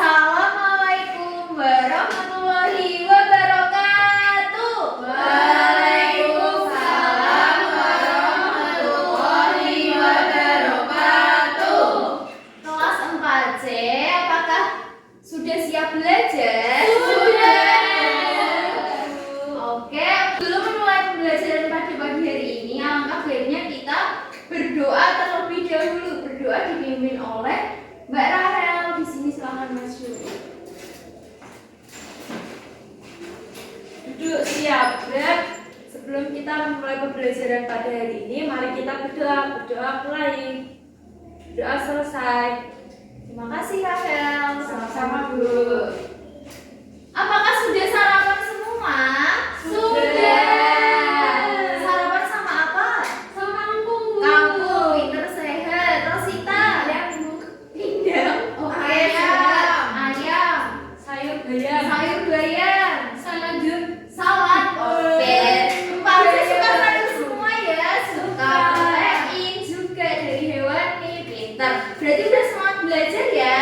Assalamualaikum warahmatullahi wabarakatuh. Waalaikumsalam warahmatullahi wabarakatuh. Kelas 4C, apakah sudah siap belajar? Sudah. Oke, sebelum memulai pembelajaran pada pagi hari ini, alangkah baiknya kita berdoa terlebih dahulu. Berdoa dipimpin oleh Mbak Rahel. Di sini silakan maju. Duduk siap, Beb. Sebelum kita memulai pembelajaran pada hari ini, mari kita berdoa. Berdoa mulai. Doa selesai. Terima kasih Rahel. Sama-sama, Bu. Apakah sudah sarapan semua? Sudah. Sarapan sama apa? Sama kangkung, Bu. Kangkung, pinter sehat. Rosita? Pindang. Oke. Ayam. Ayam. Sayur bayam. Sayur bayam. Salad. Salad. Oke. Pasti suka Bayam. sayur semua ya. Suka protein juga dari hewani. Pinter. Berarti udah semangat belajar ya?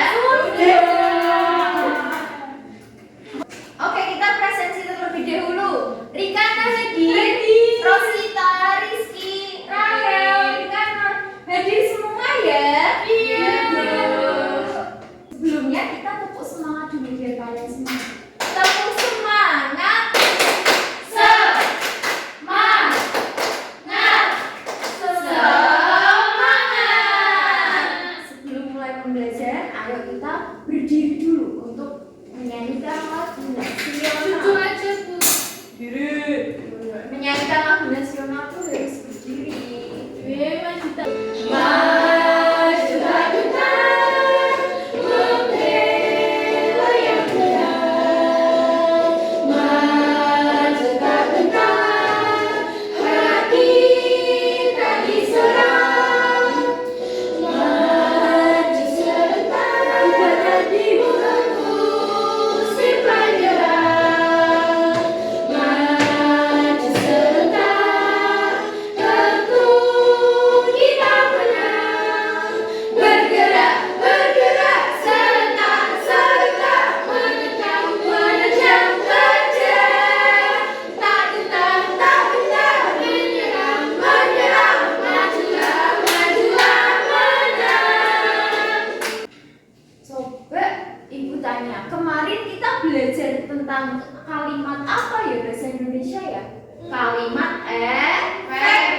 Oke, kita presensi terlebih dahulu. Rika, Hedi, Rosita, Rizky, Rahel, Rika, hadir semua ya? Iya. Sebelumnya kita tepuk semangat dulu biar kalian semangat. Tepuk semangat. Semangat. Semangat. Sebelum mulai pembelajaran, ayo kita berdiri dulu untuk menyanyikan lagu nasional. aja, Bu. Diri. Menyanyikan lagu nasional tuh harus berdiri. Maju tak. Majulah kita membela yang benar. Majulah kita hati tak diserang. Maju serentak hati mengusir pelajaran. Maju serentak tentu kita menang. Bergerak, bergerak, serentak, serentak, menentang, menejam kerja. Tak gentar, tak gentar, menyerang, menyerang, majulah, majulah, menang. Coba Ibu tanya, kemarin kita belajar tentang kalimat apa ya bahasa Indonesia ya? Kalimat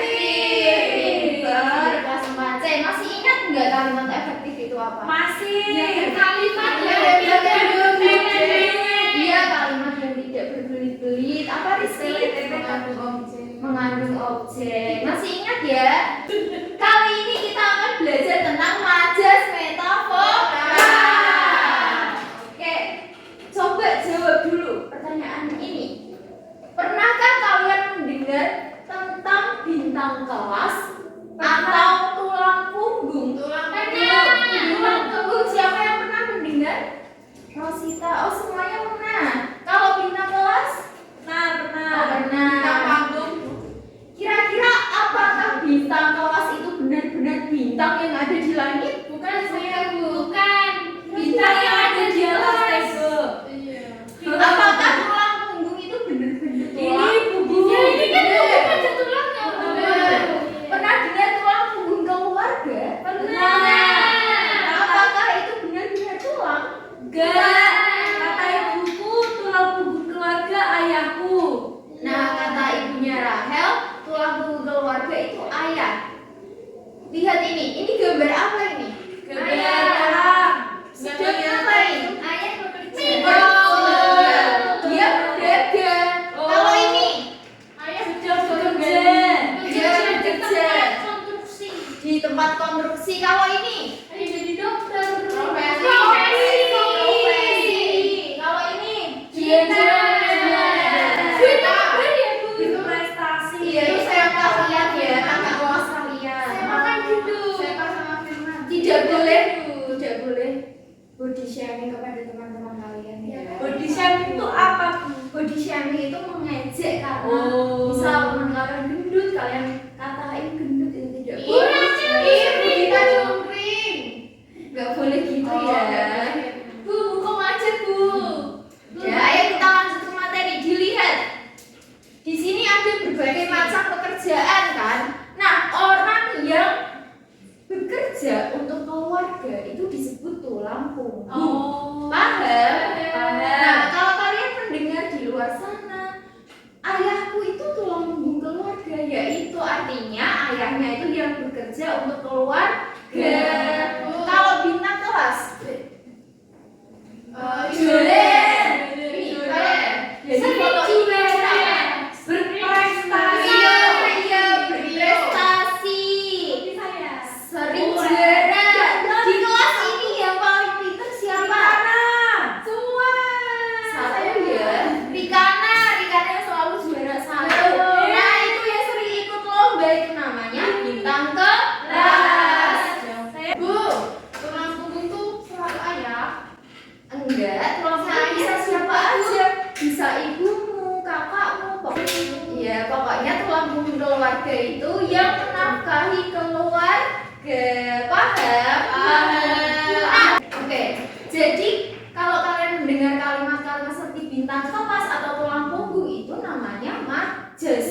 efektif. Kelas 4C. Masih ingat nggak kalimat efektif itu apa? Masih. Kalimat Iya, yang iya, tidak iya. berbelit-belit. Iya, kalimat yang tidak berbelit-belit. Apa Rizky? Mengandung objek. Masih ingat ya? Kali ini kita akan belajar tentang majas metafora. Oke, coba jawab dulu pertanyaan ini. Pernahkah kalian mendengar tentang bintang kelas atau tulang punggung? Tulang Pernah. punggung. Tulang punggung. Siapa yang pernah mendengar? Rosita. Oh, semuanya pernah. Kalau bintang kelas? Nah, pernah. Oh, pernah. Bintang panggung. Kira-kira apakah bintang kelas itu benar-benar bintang yang ada di langit? Bukan saya, Bu. Bukan. Bintang yang ada di atas tembok. Iya. Apakah tulang punggung itu benar-benar tulang? Ini, Bu. Ya, ini kan Iya. bukan ada tulangnya. Benar. Pernah dengar tulang punggung keluarga? Pernah. Apakah itu benar-benar tulang? Enggak. Kata ibuku, tulang punggung keluarga ayahku. Nah, kata ibunya Rahel, tulang punggung keluarga itu ayah. Lihat ini gambar apa ini? Ayah. Sedang ngapain? Ayah bekerja. Dia berdagang. Oh. Kalau ini Ayah sedang bekerja. Dia bekerja konstruksi. di tempat konstruksi. Kalau ini Ayah jadi dokter. profesi. Kalau ini Dia Kita. itu prestasi. Iya, itu saya kalian ya, kakak kelas kalian. Saya makan dulu. Tidak boleh, tidak boleh body shaming kepada teman-teman kalian ya. Body shaming itu apa, Bu? Body shaming itu mengejek karena Oh. misal teman kalian gendut, kalian katain gendut itu tidak Ih, boleh. curi. Kita cungkring. Nggak boleh gitu Oh, ya. nggak boleh. Bu, kok keluarga itu yang menafkahi keluarga. Paham? Oke, jadi kalau kalian mendengar kalimat-kalimat seperti bintang kelas atau tulang punggung itu namanya majes.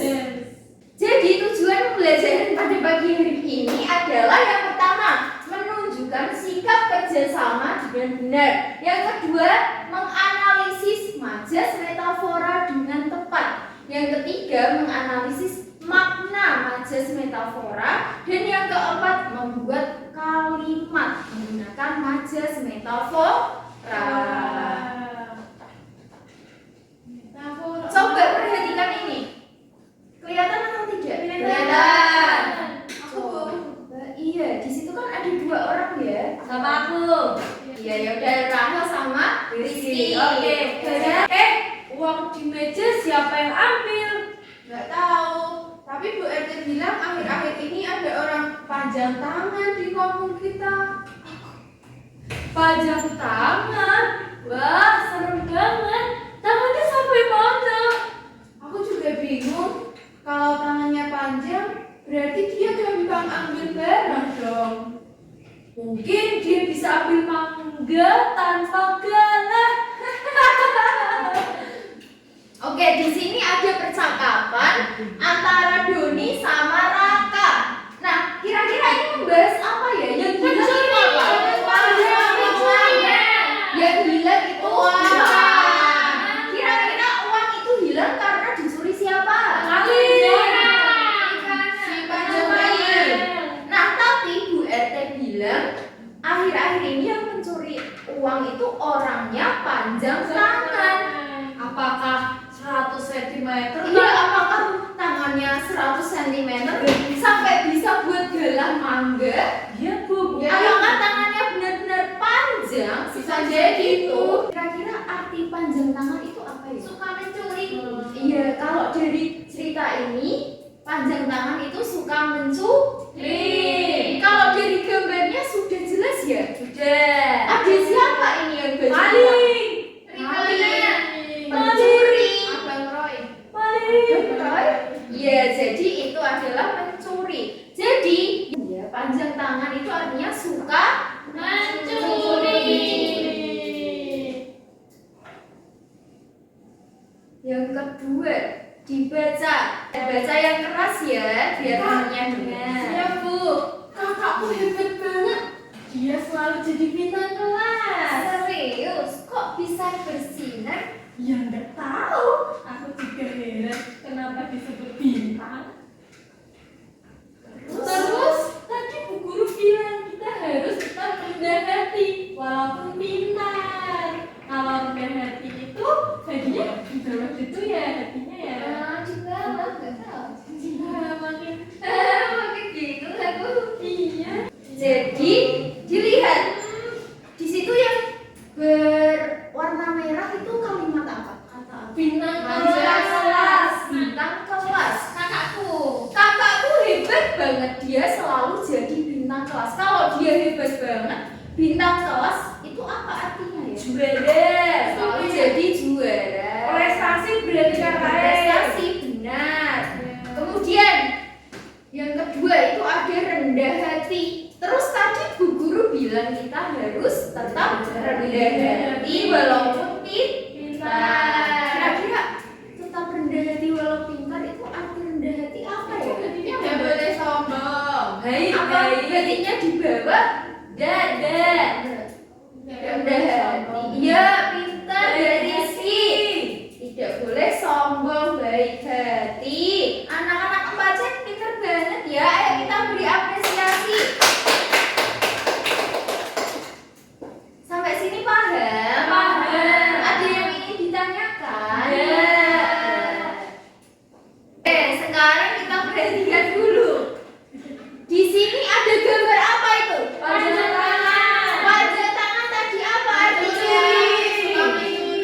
Jadi tujuan pembelajaran pada pagi hari ini adalah yang pertama, menunjukkan sikap kerjasama dengan benar. Yang kedua, menganalisis majas metafora dengan tepat. Yang ketiga, menganalisis makna majas metafora. Dan yang keempat, membuat kalimat menggunakan majas metafora. Coba perhatikan ini. Kelihatan atau tidak? Kelihatan. Iya, di situ kan ada dua orang ya. Sama aku. Iya, ya udah Rahel sama Rizky. Oke. Uang di meja siapa yang ambil? Nggak tahu, tapi Bu RT bilang akhir-akhir ini ada orang panjang tangan di kampung kita. Pajang tangan. Wah, serem banget. Tangannya sampai mana? Aku juga bingung. Kalau tangannya panjang, berarti dia gampang ambil barang dong. Mungkin dia bisa ambil mangga tanpa galah. Oke, di sini ada percakapan antara Doni sama Raka. Nah, kira-kira ini membahas apa ya? Yang hilang itu apa? Yang hilang itu uang. Kira-kira uang itu hilang karena dicuri siapa? Si pencuri. Nah, tapi Bu RT bilang akhir-akhir ini yang mencuri uang itu orangnya panjang tangan. Apakah 100 cm? Iya, apakah tangannya 100 cm sampai bisa buat galah mangga? Iya, Bu. Apakah tangannya benar-benar panjang? Bisa jadi itu. Kira-kira arti panjang tangan itu apa ya? Suka mencuri. Iya, kalau dari cerita ini panjang tangan itu suka mencuri. Kalau dari gambarnya sudah jelas ya? Sudah. Ada siapa ini yang baju? Maling. Pencuri. Abang Roy. Roy? Ya, jadi itu adalah pencuri. Jadi, ya, panjang tangan itu artinya suka mencuri. Yang kedua, dibaca. Baca yang keras ya, biar temannya dengar. Ya Bu, kakakku hebat banget. Dia selalu jadi bintang kelas. Serius, kok bisa bersinar? Ya nggak tahu. Aku juga heran kenapa disebut bintang. Terus tadi Bu Guru bilang kita harus tetap rendah hati walaupun pintar. Kalau rendah hati itu hadinya di bawah itu ya hatinya ya. Di bawah, nggak tahu. Makin Makin gitu aku. iya. Jadi dilihat di situ yang berwarna merah itu kalimat apa? Kata apa? Bintang Kelas. Bintang kelas. Kakakku hebat banget, dia selalu jadi bintang kelas. Kalau dia hebat banget, bintang kelas itu apa artinya ya? Juara. Selalu jadi juara. Prestasi berarti kakak. Prestasi benar. Kemudian yang kedua itu ada rendah hati. Terus tadi Bu Guru bilang kita harus tetap rendah hati walaupun pintar. Kira-kira tetap rendah hati walau pintar itu arti rendah hati apa ya? Nggak boleh sombong. Apa hatinya di bawah dada? Rendah hati. Iya, pintar dari si. Tidak boleh sombong, baik hati. Anak-anak Empacek pintar banget ya. Ayo kita beri apresiasi. Sampai sini paham? Paham. Ada yang ingin ditanyakan? Ada. Sekarang kita perhatikan dulu. Di sini ada gambar apa itu? Panjang tangan. Panjang tangan tadi apa artinya?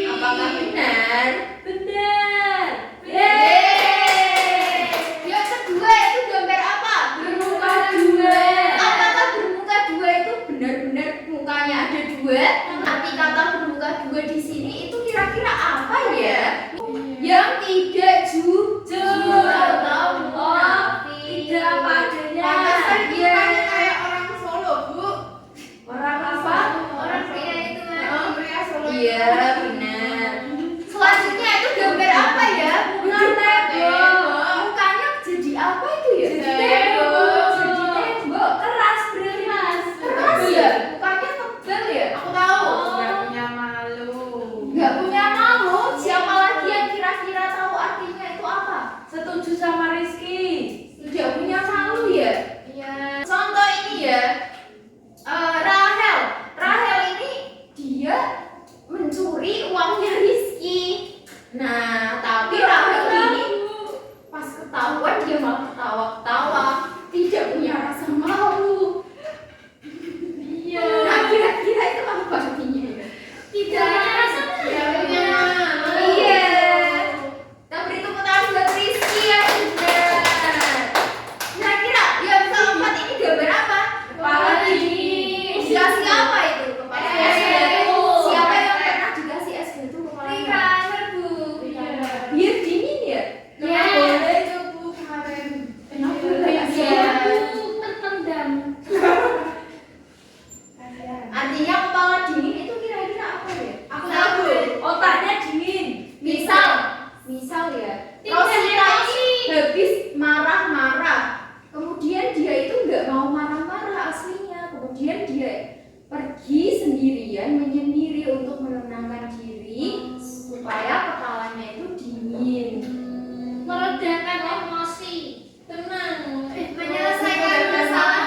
Apakah benar? Benar. Yeay. Yang kedua itu gambar apa? Bermuka dua. Apakah bermuka dua itu benar-benar mukanya ada dua? Arti kata bermuka dua di sini itu kira-kira apa ya? Yang tidak jujur atau munafik. iya benar. Selanjutnya itu gambar apa ya? Mukanya jadi apa itu ya? Tembok keras berarti mas. Keras ya? Mukanya tebal ya? Aku tahu. Nggak punya malu. Nggak punya malu. Siapa lagi yang kira-kira tahu artinya itu apa? Setuju sama Rizky. Tidak punya malu ya? Iya. Contoh ini ya, Rahel. Rahel ini dia mencuri uangnya Rizky. Nah, tapi Rahel ini pas ketahuan dia malah ketawa-ketawa, tidak punya rasa malu. Iya. Nah, kira-kira itu apa artinya ya? Tidak punya rasa malu. Tidak punya malu. Iya. Kita beri tepuk tangan buat Rizky ya, benar. Kira-kira yang keempat ini gambar apa? Kepala dingin. Dikasih apa itu? Kepala Es dingin. batu. Siapa yang pernah dikasih es batu kepala dingin? Rika, serbu. Biar dingin ya? Ya. Boleh itu bu kemarin. Enak boleh ya? Tertendang. Artinya kepala dingin itu kira-kira apa ya? Aku tahu. Otaknya dingin. Misal ya, Tidak Rosita ini emosi. habis marah-marah, kemudian dia itu nggak mau marah-marah aslinya, kemudian dia pergi sendirian menyendiri untuk menenangkan diri supaya kepalanya itu dingin. Meredakan emosi. Tenang. Menyelesaikan masalah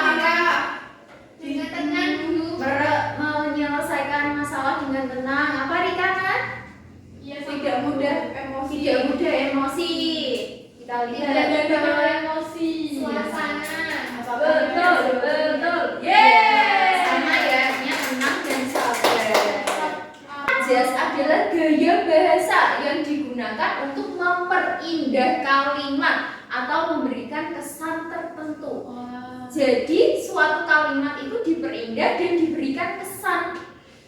dengan tenang dulu. menyelesaikan masalah dengan tenang. Apa Rikana? Iya, Tidak mudah emosi. Tidak mudah emosi. Kita lihat Tidak ada emosi. Suasana. Betul. Sama ya, artinya tenang dan sabar. Jas adalah gaya bahasa yang digunakan untuk memperindah kalimat atau memberikan kesan tertentu. Jadi suatu kalimat itu diperindah dan diberikan kesan.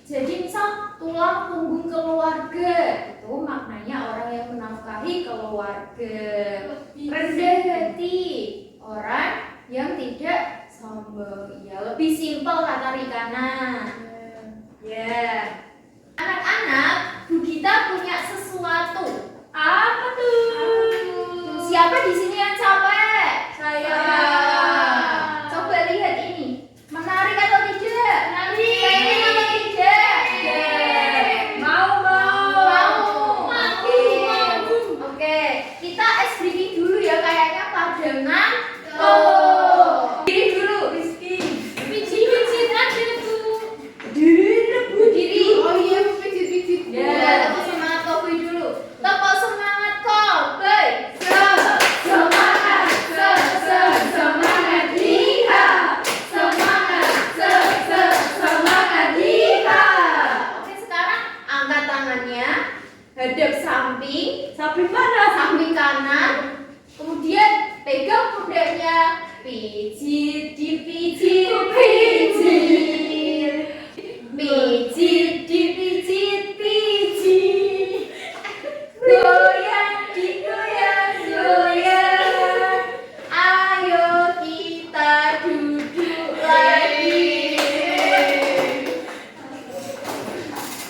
Jadi misal tulang punggung keluarga itu maknanya orang yang menafkahi keluarga. Rendah hati orang yang tidak sombong. Ya lebih simpel kata Rikana. Ya. Anak-anak, Bu Gita punya sesuatu. Apa tuh? Siapa di sini yang capek? Saya. Coba lihat ini. Menarik atau tidak? Menarik. Pengen atau tidak? Mau. Oke, kita SBK dulu ya kayaknya padangan. Diri dulu. Rizky. Pijit-pijit aja tuh. Diri. Oh iya, pijit-pijit. Ya, tepuk semangat Kobe dulu. Tepuk semangat Kobe. Semangat, semangat Diha. Semangat Diha. Oke, sekarang angkat tangannya, hadap samping, Samping mana? samping kanan. Kemudian pegang pundaknya, pijit, dipijit, pijit. Pijit, dipijit, pijit. Goyang, digoyang, goyang. Ayo kita duduk lagi.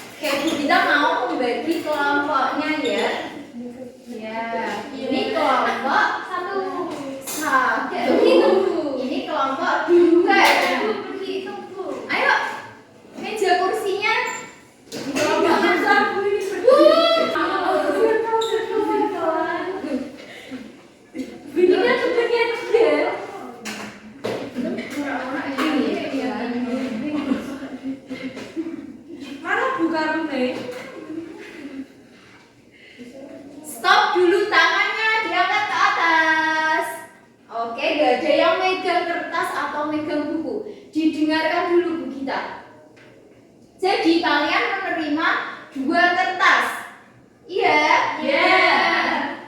Oke, Bu Gita mau membagi kelompoknya ya. Ya, ini kelompok satu. Ini kelompok dua. Ayo, meja kursinya Jangan sapu ini Ini kan sebenarnya dia. Mana buka rumah? Stop dulu, tangannya diangkat ke atas. Oke, gak ada yang megang kertas atau megang buku. Didengarkan dulu Bu Gita. Jadi kalian menerima 2 kertas. Iya?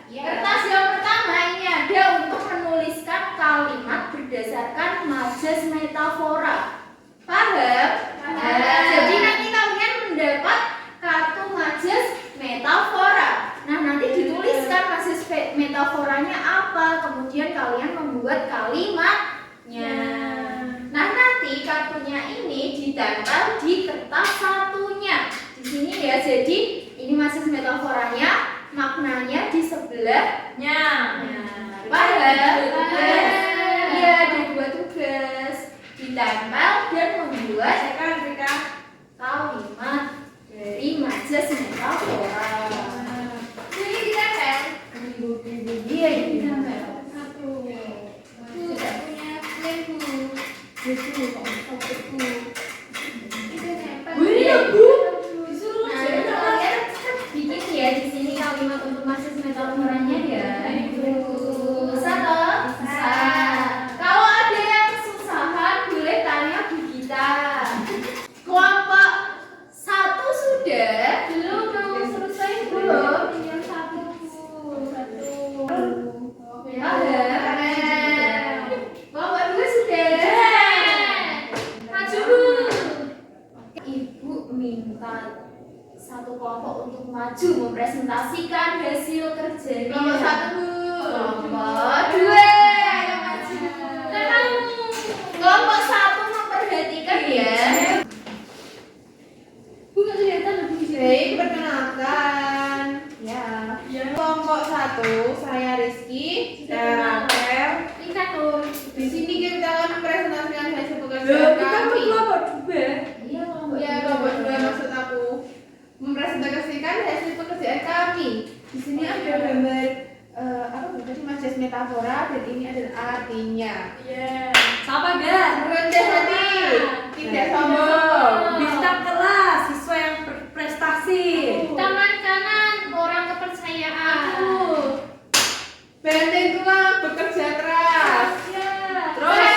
Kertas yang pertama ini ada untuk menuliskan kalimat berdasarkan majas metafora. Paham? Jadi nanti kalian mendapat kartu majas metafora. Nah, nanti dituliskan majas metaforanya apa, kemudian kalian membuat kalimatnya. Nah, nanti kartunya ini ditempel di kertas satunya. Di sini ya. Jadi ini masih metaforanya, maknanya di sebelahnya. Paham? Iya, ada dua tugas, ditempel dan membuat kalimat dari majas metafora. Jadi ditempel. Iya, ditempel. Tidak punya lembu. Bikin ya di sini kalimat untuk majas metaforanya ya. Bisa toh? Bisa. Kalau ada yang kesusahan boleh tanya Bu Gita. Kelompok 1 sudah? Belum selesai belum? Tinggal 1 Bu. Kelompok 2 sudah? Maju Bu. Ibu minta satu kelompok untuk maju mempresentasikan hasil kerjanya. Kelompok 1 Bu. Kelompok 2 yang maju. Kelompok 1 memperhatikan ya. Bu nggak kelihatan lebih di sini. Baik, perkenalkan. Ya. Kelompok 1, saya Rizky dan Rafael. Di sini kita akan mempresentasikan hasil pekerjaan kami. Iya kelompok Ya, kelompok 2 maksud aku. Mempresentasikan hasil pekerjaan kami. Di sini ada gambar apa tadi majas metafora dan ini adalah artinya. Siapa Gar? Rendah hati, tidak sombong. Bintang kelas, siswa yang berprestasi. Tangan kanan orang kepercayaan. Benteng tulang, bekerja keras. Terus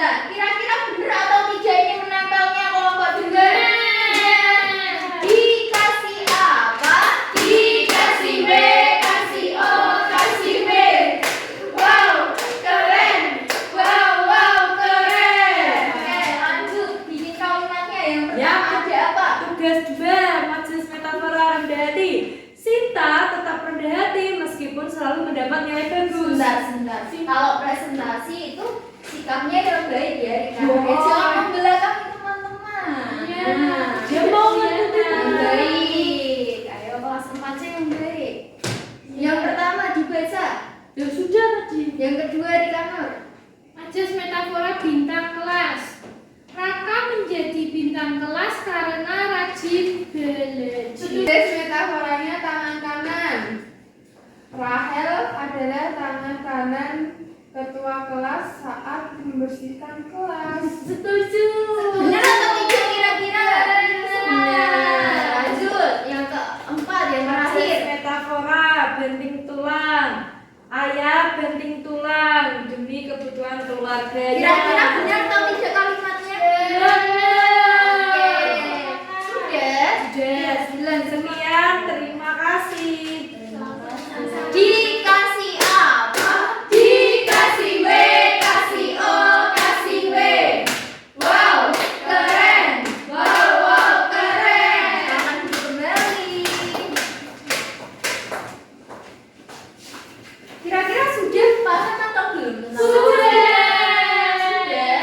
Kira-kira bener atau tidak ini menempelnya kelompok 2? Dikasih apa? Dikasih B, kasih O, kasih B. Wow, keren. Wow, keren. Oke, lanjut. Bikin kalimatnya yang pertama ada apa? tugas 2, majelis metafora rendah hati. Sinta tetap rendah hati meskipun selalu mendapat nilai bagus. Sebentar. Kalau presentasi itu sikapnya yang baik ya, Rika. Wow. Jangan membelakangi teman-teman. Dia mau ngikutin Yang baik. Ayo kelas 4 yang baik. Yang pertama dibaca. Ya sudah tadi. Yang kedua Rika Nur. Majas metafora bintang kelas. Raka menjadi bintang kelas karena rajin belajar. Tugas metaforanya tangan kanan. Rahel adalah tangan kanan ketua kelas saat membersihkan kelas. Setuju. Benar atau tidak kira-kira? Benar. Lanjut. Yang keempat, yang Majelis terakhir. metafora benting tulang. Ayah benting tulang demi kebutuhan keluarganya. Kira-kira benar atau tidak kalimatnya? Oke. Sudah. Sudah 9 sekian, terima kasih. Dikasih apa? Dikasih B, kasih O, kasih B. Wow, keren. Wow, keren. Tangan kembali. Kira-kira sudah paham atau belum? Sudah. Sudah.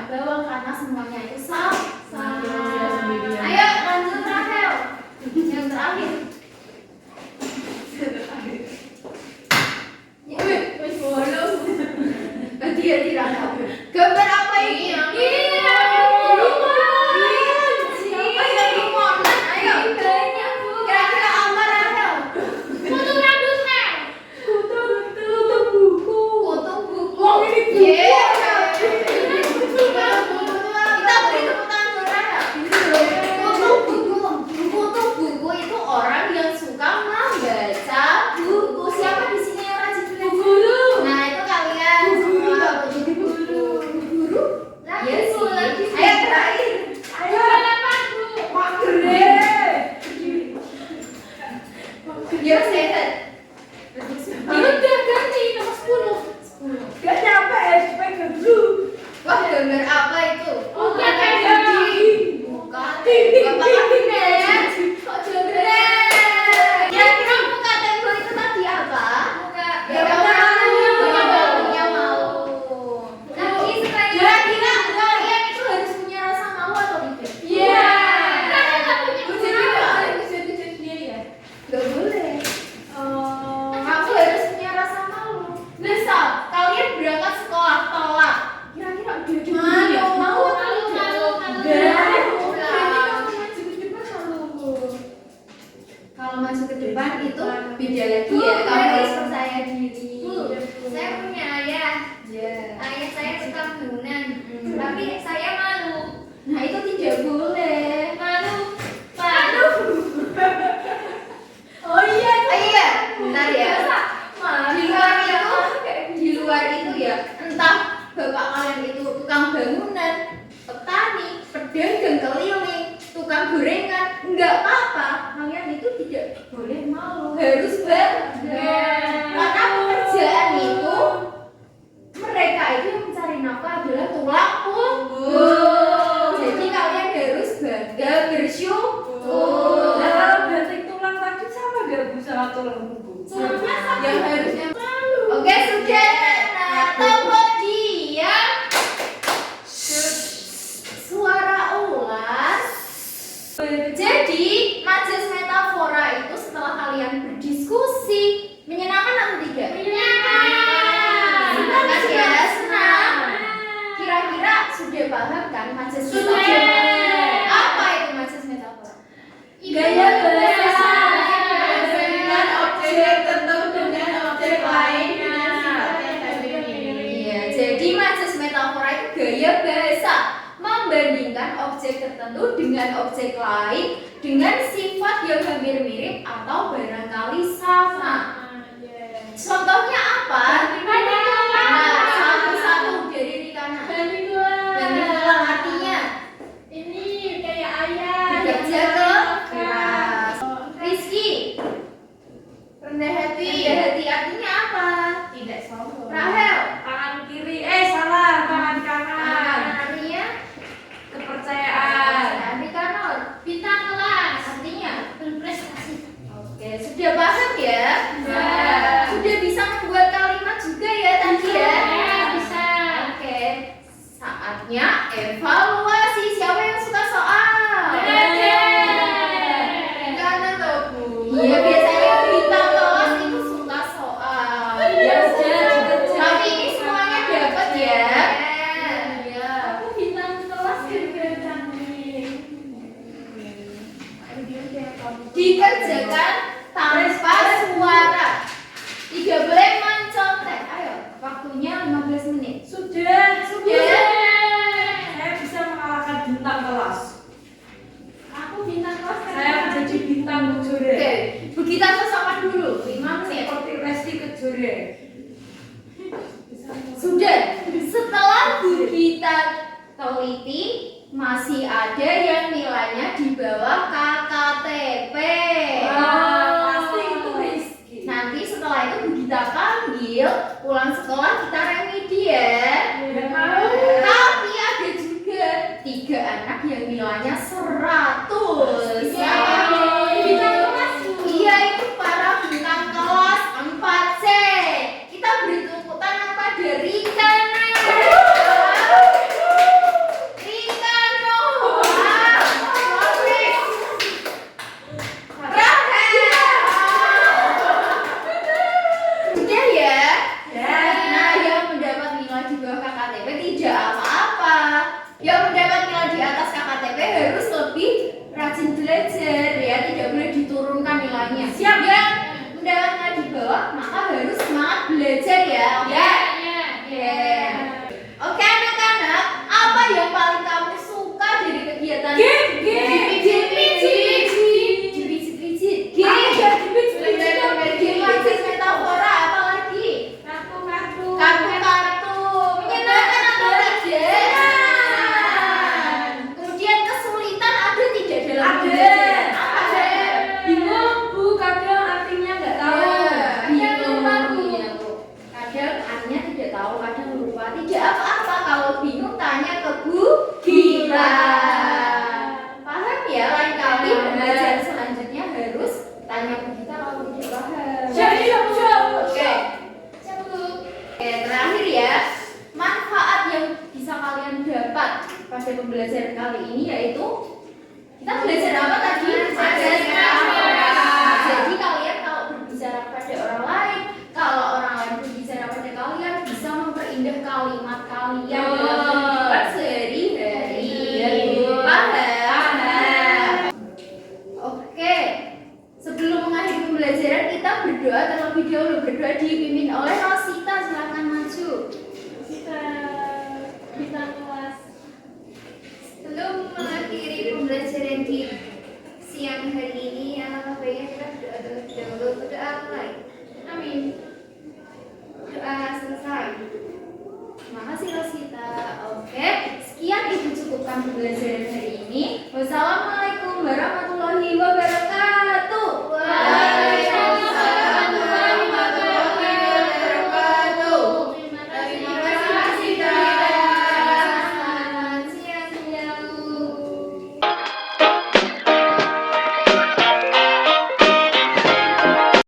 bawang karena semuanya itu sama. Sendirian. Ayo lanjut Rahel. Yang terakhir. Wis bolos. Hati-hati Rahel. Gambar apa ini? Iya. Siapa yang limonan? Ayo. Banyak, Bu. Kira-kira apa Rahel? Kutu rambut Hel. Tutup buku. Kutu buku. Oh, ini buku. Yeah. Kita beri tepuk tangan buat Rahel. Kutu buku itu orang yang suka membaca buku. Siapa di sini yang rajin belajar? Guru. Nah itu kalian semua jadi guru. Guru? Iya sih. Ayo terakhir. Ayo. Halaman, Bu. Mager deh. Biar sehat. Ini udah ganti nomor 10. Gak nyampe SP ke dulu. Wah gambar apa itu? Oh, Iya, kayak dinding. Bukan. Bapak Kabinet. Kok joget? Kira-kira muka tembok itu tadi apa? Ya punya malu. Nanti kira-kira kalian itu harus punya rasa malu atau tidak? Iya. Kan enggak punya Jadi kenapa? nggak? Jadi sendiri ya. Gak boleh. Kamu harus punya rasa malu. Misal kalian berangkat sekolah telat. Kira-kira dia mau Malu. Kalau maju ke depan itu beda lagi ya. Kamu harus percaya diri. Saya punya ayah. Ya. Ayah saya tukang bangunan. Tapi saya malu. Nah itu tidak boleh. Malu. Oh iya. Iya, bentar ya. Di luar itu ya, entah bapak kalian itu tukang bangunan, petani, pedagang keliling, tukang gorengan, enggak apa-apa. Kalian itu tidak boleh malu, harus bangga. Karena pekerjaan itu mereka itu yang mencari nafkah adalah tulang punggung. Jadi kalian harus bangga, bersyukur. Nah, kalau banting tulang tadi sama gak Bu sama tulang punggung? Yang harusnya malu. Oke, sudah. Nah, kemudian suara ulas. Jadi, majas metafora itu setelah kalian berdiskusi, menyenangkan atau tidak? Senang kan ya? Senang. Kira-kira sudah paham kan majas metafora? Apa itu majas metafora? Gaya bahasa. Dengan objek tertentu dengan objek lainnya. Iya, jadi majas metafora itu gaya bahasa membandingkan objek tertentu dengan objek lain dengan sifat yang hampir mirip atau barangkali sama. Contohnya apa? Nah, satu-satu dari Rikana. Banding tulang artinya Ini kayak ayah. bekerja keras. Rizky, rendah hati. Rendah hati artinya apa? Tidak sombong. Rahel, Tangan kiri, salah, tangan kanan. artinya Kepercayaan. Nikanor. Bintang kelas. Artinya Berprestasi. oke, sudah paham ya? Sudah. Sudah bisa membuat kalimat juga ya tadi ya? Bisa. Oke, saatnya evaluasi. Siapa yang suka soal? Karena tahu Bu. Iya, biasanya bintang kelas itu suka soal. Ya sudah, Tapi ini semuanya dapat ya? Iya. Aku bintang kelas gara-gara cantik. Dikerjakan tanpa suara. Tidak boleh mencontek. Ayo, waktunya 15 menit. Sudah. Ya. Saya bisa mengalahkan bintang kelas. Aku bintang kelas Saya menjadi bintang kejora. Oke, begitu sama dulu 5 menit. Seperti Resti Kejora. Sudah. Setelah kita teliti, masih ada yang nilainya di bawah KKTP. Pasti itu Rizky. Nanti setelah itu kita panggil, pulang sekolah kita remedi ya. Tapi ada juga 3 anak yang nilainya 100. Bintang kelas. Iya, itu para bintang kelas 4C. Kita beri tepuk tangan pada Rikana. semuanya. Siap ya? Undangannya di bawah, maka harus semangat belajar ya. Oke? Oke anak-anak, apa yang paling kamu suka dari kegiatan Majes Metafora, apa lagi? Kartu menyenangkan atau tidak? Kemudian kesulitan ada tidak dalam pembelajaran? Ada. Bingung Bu, kadang artinya nggak tahu. Bingung. Kadang artinya tidak tahu, kadang lupa. Tidak apa-apa kalau bingung tanya ke Bu Gita. Paham ya? Lain kali pembelajaran selanjutnya harus tanya Bu Gita kalau tidak paham. Oke. Oke, terakhir ya. Manfaat yang bisa kalian dapat pada pembelajaran kali ini yaitu kita belajar apa tadi? Majes Metafora. Jadi kalian kalau berbicara pada orang lain, kalau orang lain berbicara pada kalian bisa memperindah kalimat kalian dalam kehidupan sehari-hari. Paham? Oke. Sebelum mengakhiri pembelajaran kita berdoa terlebih dahulu. Berdoa dipimpin oleh Rosita. Silakan maju. Kita kelas. Sebelum mengakhiri pembelajaran di siang hari ini, alangkah baiknya kita berdoa terlebih dahulu. Berdoa mulai. Amin. Doa selesai. Terima kasih Rosita. Oke, sekian itu cukupkan pembelajaran hari ini. Wassalamualaikum warahmatullahi wabarakatuh.